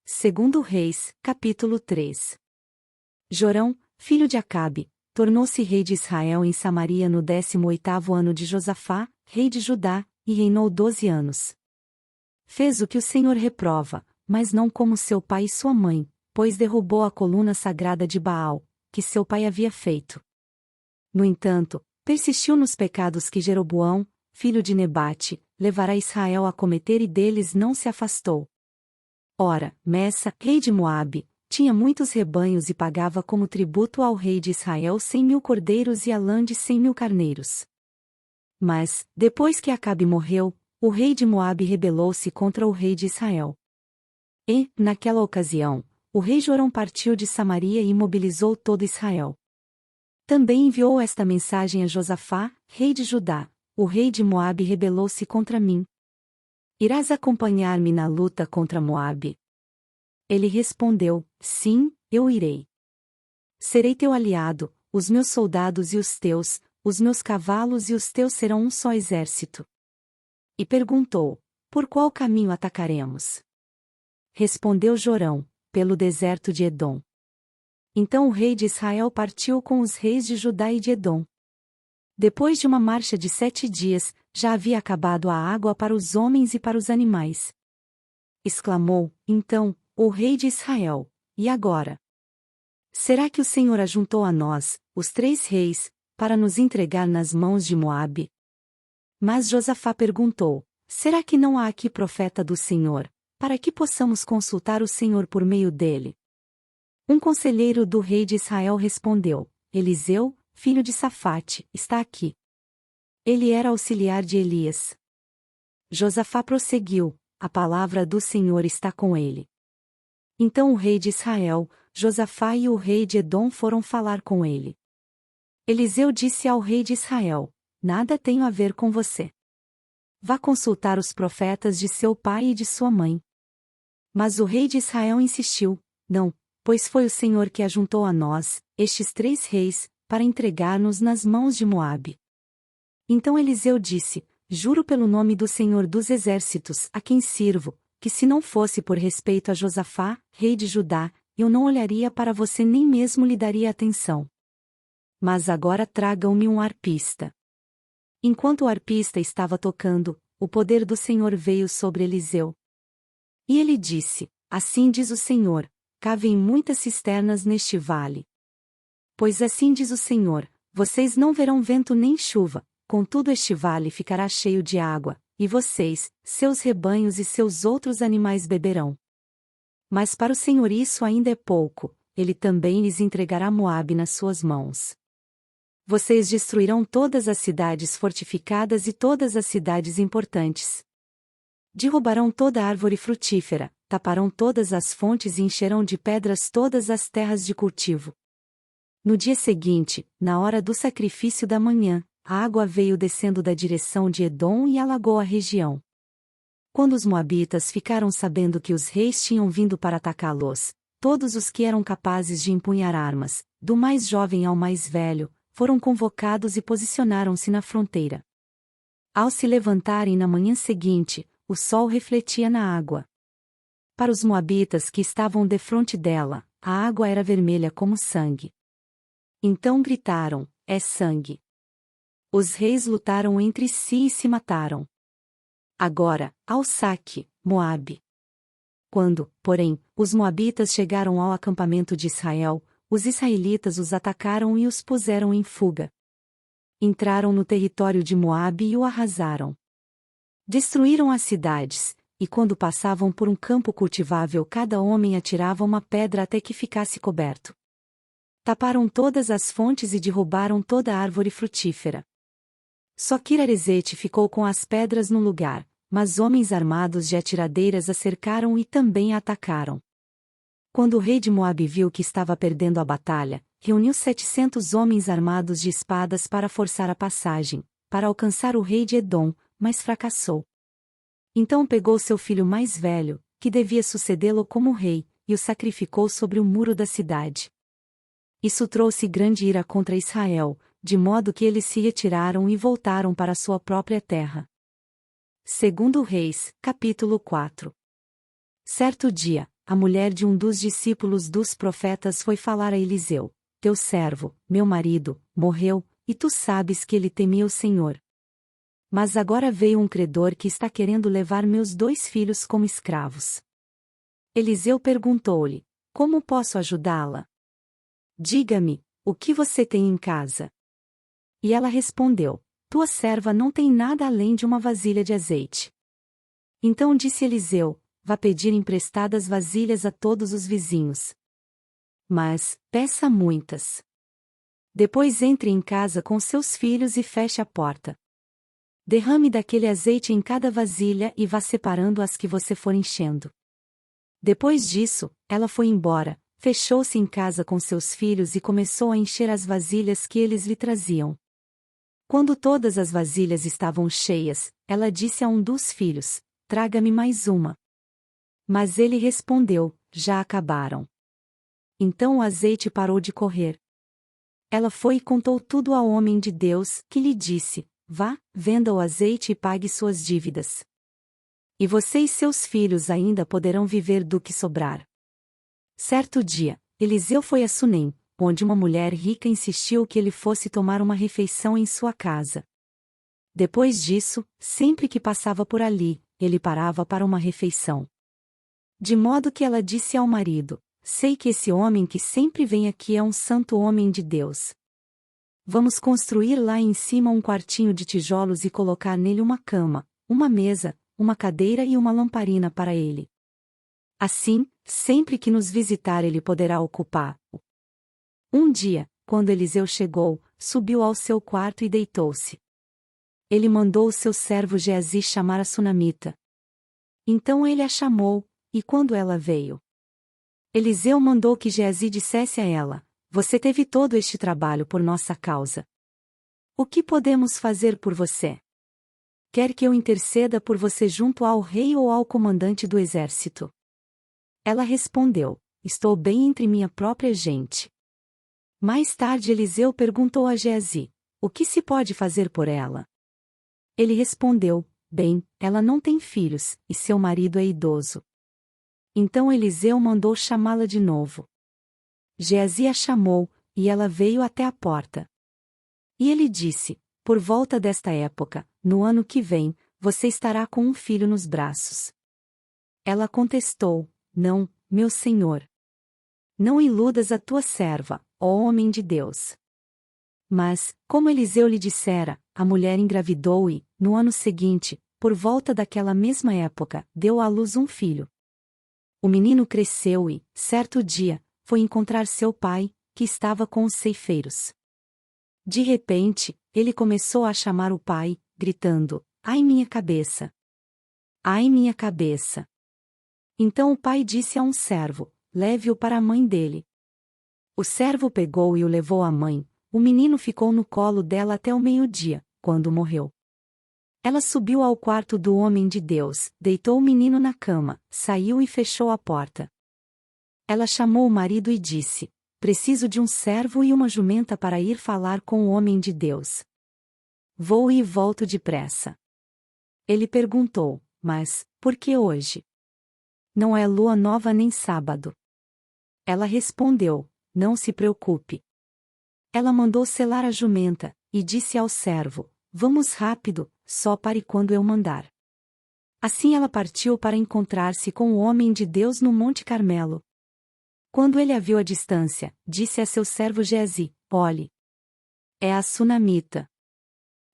Segundo Reis, capítulo 3. Jorão, filho de Acabe, tornou-se rei de Israel em Samaria no 18º ano de Josafá, rei de Judá, e reinou 12 anos. Fez o que o Senhor reprova, mas não como seu pai e sua mãe, pois derrubou a coluna sagrada de Baal, que seu pai havia feito. No entanto, persistiu nos pecados que Jeroboão, filho de Nebate, levara Israel a cometer e deles não se afastou. Ora, Messa, rei de Moabe, tinha muitos rebanhos e pagava como tributo ao rei de Israel 100.000 cordeiros e a lã de 100.000 carneiros. Mas, depois que Acabe morreu, o rei de Moabe rebelou-se contra o rei de Israel. E, naquela ocasião, o rei Jorão partiu de Samaria e imobilizou todo Israel. Também enviou esta mensagem a Josafá, rei de Judá: o rei de Moabe rebelou-se contra mim. Irás acompanhar-me na luta contra Moabe? Ele respondeu: sim, eu irei. Serei teu aliado, os meus soldados e os meus cavalos e os teus serão um só exército. E perguntou: por qual caminho atacaremos? Respondeu Jorão: pelo deserto de Edom. Então o rei de Israel partiu com os reis de Judá e de Edom. Depois de uma marcha de 7 dias, já havia acabado a água para os homens e para os animais. Exclamou, então, o rei de Israel: e agora? Será que o Senhor ajuntou a nós, os 3 reis, para nos entregar nas mãos de Moabe? Mas Josafá perguntou: será que não há aqui profeta do Senhor, para que possamos consultar o Senhor por meio dele? Um conselheiro do rei de Israel respondeu: Eliseu, filho de Safate, está aqui. Ele era auxiliar de Elias. Josafá prosseguiu: a palavra do Senhor está com ele. Então o rei de Israel, Josafá e o rei de Edom foram falar com ele. Eliseu disse ao rei de Israel: nada tenho a ver com você. Vá consultar os profetas de seu pai e de sua mãe. Mas o rei de Israel insistiu: não, pois foi o Senhor que ajuntou a nós, estes 3 reis, para entregar-nos nas mãos de Moabe. Então Eliseu disse: juro pelo nome do Senhor dos exércitos, a quem sirvo, que se não fosse por respeito a Josafá, rei de Judá, eu não olharia para você nem mesmo lhe daria atenção. Mas agora tragam-me um arpista. Enquanto o arpista estava tocando, o poder do Senhor veio sobre Eliseu. E ele disse: assim diz o Senhor, cavem muitas cisternas neste vale. Pois assim diz o Senhor, vocês não verão vento nem chuva, contudo este vale ficará cheio de água, e vocês, seus rebanhos e seus outros animais beberão. Mas para o Senhor isso ainda é pouco, ele também lhes entregará Moabe nas suas mãos. Vocês destruirão todas as cidades fortificadas e todas as cidades importantes. Derrubarão toda árvore frutífera, taparão todas as fontes e encherão de pedras todas as terras de cultivo. No dia seguinte, na hora do sacrifício da manhã, a água veio descendo da direção de Edom e alagou a região. Quando os moabitas ficaram sabendo que os reis tinham vindo para atacá-los, todos os que eram capazes de empunhar armas, do mais jovem ao mais velho, foram convocados e posicionaram-se na fronteira. Ao se levantarem na manhã seguinte, o sol refletia na água. Para os moabitas que estavam defronte dela, a água era vermelha como sangue. Então gritaram: é sangue. Os reis lutaram entre si e se mataram. Agora, ao saque, Moabe. Quando, porém, os moabitas chegaram ao acampamento de Israel, os israelitas os atacaram e os puseram em fuga. Entraram no território de Moabe e o arrasaram. Destruíram as cidades, e quando passavam por um campo cultivável cada homem atirava uma pedra até que ficasse coberto. Taparam todas as fontes e derrubaram toda a árvore frutífera. Só Kir-Aresete ficou com as pedras no lugar, mas homens armados de atiradeiras a cercaram e também a atacaram. Quando o rei de Moabe viu que estava perdendo a batalha, reuniu 700 homens armados de espadas para forçar a passagem, para alcançar o rei de Edom, mas fracassou. Então pegou seu filho mais velho, que devia sucedê-lo como rei, e o sacrificou sobre o muro da cidade. Isso trouxe grande ira contra Israel, de modo que eles se retiraram e voltaram para sua própria terra. Segundo Reis, capítulo 4. Certo dia, a mulher de um dos discípulos dos profetas foi falar a Eliseu: Teu servo, meu marido, morreu, e tu sabes que ele temia o Senhor. Mas agora veio um credor que está querendo levar meus 2 filhos como escravos. Eliseu perguntou-lhe: Como posso ajudá-la? Diga-me, o que você tem em casa? E ela respondeu: Tua serva não tem nada além de uma vasilha de azeite. Então disse Eliseu: Vá pedir emprestadas vasilhas a todos os vizinhos. Mas, peça muitas. Depois entre em casa com seus filhos e feche a porta. Derrame daquele azeite em cada vasilha e vá separando as que você for enchendo. Depois disso, ela foi embora, fechou-se em casa com seus filhos e começou a encher as vasilhas que eles lhe traziam. Quando todas as vasilhas estavam cheias, ela disse a um dos filhos: Traga-me mais uma. Mas ele respondeu: Já acabaram. Então o azeite parou de correr. Ela foi e contou tudo ao homem de Deus, que lhe disse: Vá, venda o azeite e pague suas dívidas. E você e seus filhos ainda poderão viver do que sobrar. Certo dia, Eliseu foi a Sunem, onde uma mulher rica insistiu que ele fosse tomar uma refeição em sua casa. Depois disso, sempre que passava por ali, ele parava para uma refeição. De modo que ela disse ao marido: Sei que esse homem que sempre vem aqui é um santo homem de Deus. Vamos construir lá em cima um quartinho de tijolos e colocar nele uma cama, uma mesa, uma cadeira e uma lamparina para ele. Assim, sempre que nos visitar ele poderá ocupá-o. Um dia, quando Eliseu chegou, subiu ao seu quarto e deitou-se. Ele mandou o seu servo Geazi chamar a sunamita. Então ele a chamou, e quando ela veio, Eliseu mandou que Geazi dissesse a ela: Você teve todo este trabalho por nossa causa. O que podemos fazer por você? Quer que eu interceda por você junto ao rei ou ao comandante do exército? Ela respondeu: Estou bem entre minha própria gente. Mais tarde Eliseu perguntou a Geazi: O que se pode fazer por ela? Ele respondeu: Bem, ela não tem filhos, e seu marido é idoso. Então Eliseu mandou chamá-la de novo. Geazi a chamou, e ela veio até a porta. E ele disse: Por volta desta época, no ano que vem, você estará com um filho nos braços. Ela contestou: Não, meu senhor. Não iludas a tua serva, ó homem de Deus. Mas, como Eliseu lhe dissera, a mulher engravidou e, no ano seguinte, por volta daquela mesma época, deu à luz um filho. O menino cresceu e, certo dia, foi encontrar seu pai, que estava com os ceifeiros. De repente, ele começou a chamar o pai, gritando: Ai minha cabeça! Ai minha cabeça! Então o pai disse a um servo: Leve-o para a mãe dele. O servo pegou e o levou à mãe. O menino ficou no colo dela até o meio-dia, quando morreu. Ela subiu ao quarto do homem de Deus, deitou o menino na cama, saiu e fechou a porta. Ela chamou o marido e disse: Preciso de um servo e uma jumenta para ir falar com o homem de Deus. Vou e volto depressa. Ele perguntou: Mas, por que hoje? Não é lua nova nem sábado. Ela respondeu: Não se preocupe. Ela mandou selar a jumenta, e disse ao servo: Vamos rápido, só pare quando eu mandar. Assim ela partiu para encontrar-se com o homem de Deus no Monte Carmelo. Quando ele a viu à distância, disse a seu servo Geazi: Olhe. É a sunamita.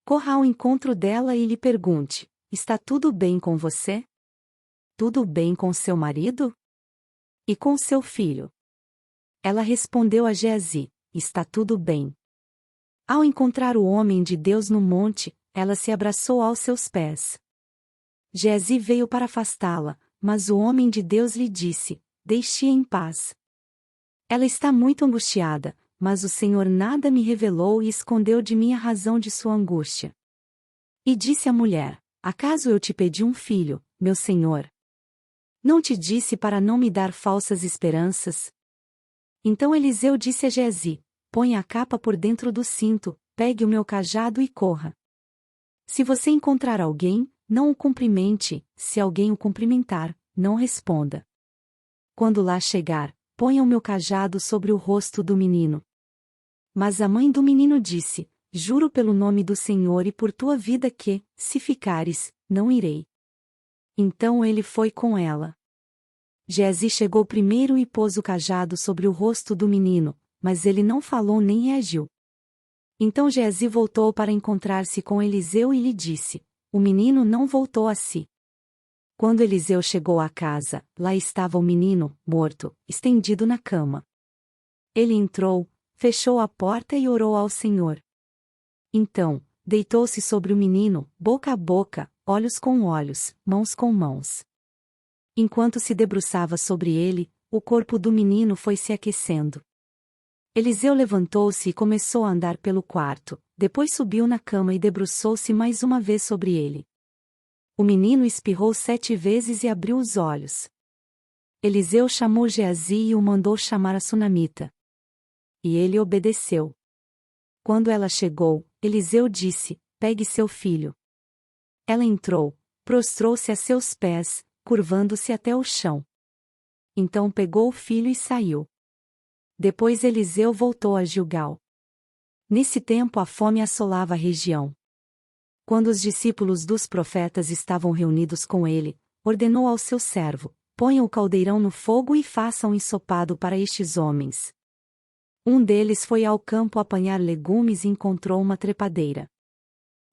Corra ao encontro dela e lhe pergunte: Está tudo bem com você? Tudo bem com seu marido? E com seu filho? Ela respondeu a Geazi: Está tudo bem. Ao encontrar o homem de Deus no monte, ela se abraçou aos seus pés. Geazi veio para afastá-la, mas o homem de Deus lhe disse: Deixe-a em paz. Ela está muito angustiada, mas o Senhor nada me revelou e escondeu de mim a razão de sua angústia. E disse a mulher: Acaso eu te pedi um filho, meu senhor? Não te disse para não me dar falsas esperanças? Então Eliseu disse a Geazi: Põe a capa por dentro do cinto, pegue o meu cajado e corra. Se você encontrar alguém, não o cumprimente, se alguém o cumprimentar, não responda. Quando lá chegar, ponha o meu cajado sobre o rosto do menino. Mas a mãe do menino disse: Juro pelo nome do Senhor e por tua vida que, se ficares, não irei. Então ele foi com ela. Geazi chegou primeiro e pôs o cajado sobre o rosto do menino, mas ele não falou nem reagiu. Então Geazi voltou para encontrar-se com Eliseu e lhe disse: O menino não voltou a si. Quando Eliseu chegou à casa, lá estava o menino, morto, estendido na cama. Ele entrou, fechou a porta e orou ao Senhor. Então, deitou-se sobre o menino, boca a boca, olhos com olhos, mãos com mãos. Enquanto se debruçava sobre ele, o corpo do menino foi se aquecendo. Eliseu levantou-se e começou a andar pelo quarto, depois subiu na cama e debruçou-se mais uma vez sobre ele. O menino espirrou 7 vezes e abriu os olhos. Eliseu chamou Geazi e o mandou chamar a sunamita. E ele obedeceu. Quando ela chegou, Eliseu disse: Pegue seu filho. Ela entrou, prostrou-se a seus pés, curvando-se até o chão. Então pegou o filho e saiu. Depois Eliseu voltou a Gilgal. Nesse tempo a fome assolava a região. Quando os discípulos dos profetas estavam reunidos com ele, ordenou ao seu servo: Ponha o caldeirão no fogo e faça um ensopado para estes homens. Um deles foi ao campo apanhar legumes e encontrou uma trepadeira.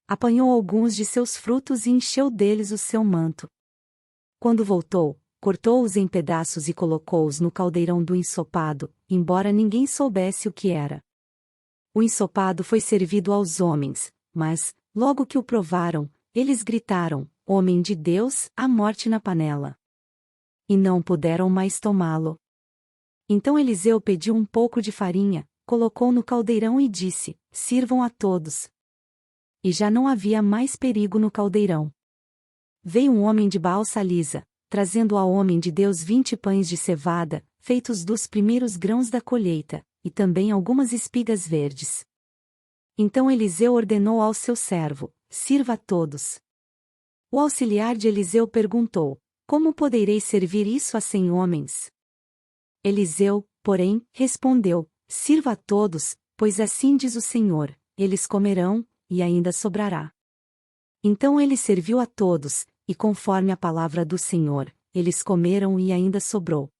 Apanhou alguns de seus frutos e encheu deles o seu manto. Quando voltou, cortou-os em pedaços e colocou-os no caldeirão do ensopado, embora ninguém soubesse o que era. O ensopado foi servido aos homens, mas, logo que o provaram, eles gritaram: Homem de Deus, há morte na panela. E não puderam mais tomá-lo. Então Eliseu pediu um pouco de farinha, colocou no caldeirão e disse: Sirvam a todos. E já não havia mais perigo no caldeirão. Veio um homem de Baal-Salisa, trazendo ao homem de Deus 20 pães de cevada, feitos dos primeiros grãos da colheita, e também algumas espigas verdes. Então Eliseu ordenou ao seu servo: Sirva a todos. O auxiliar de Eliseu perguntou: Como poderei servir isso a 100 homens? Eliseu, porém, respondeu: Sirva a todos, pois assim diz o Senhor: eles comerão, e ainda sobrará. Então ele serviu a todos, e conforme a palavra do Senhor, eles comeram e ainda sobrou.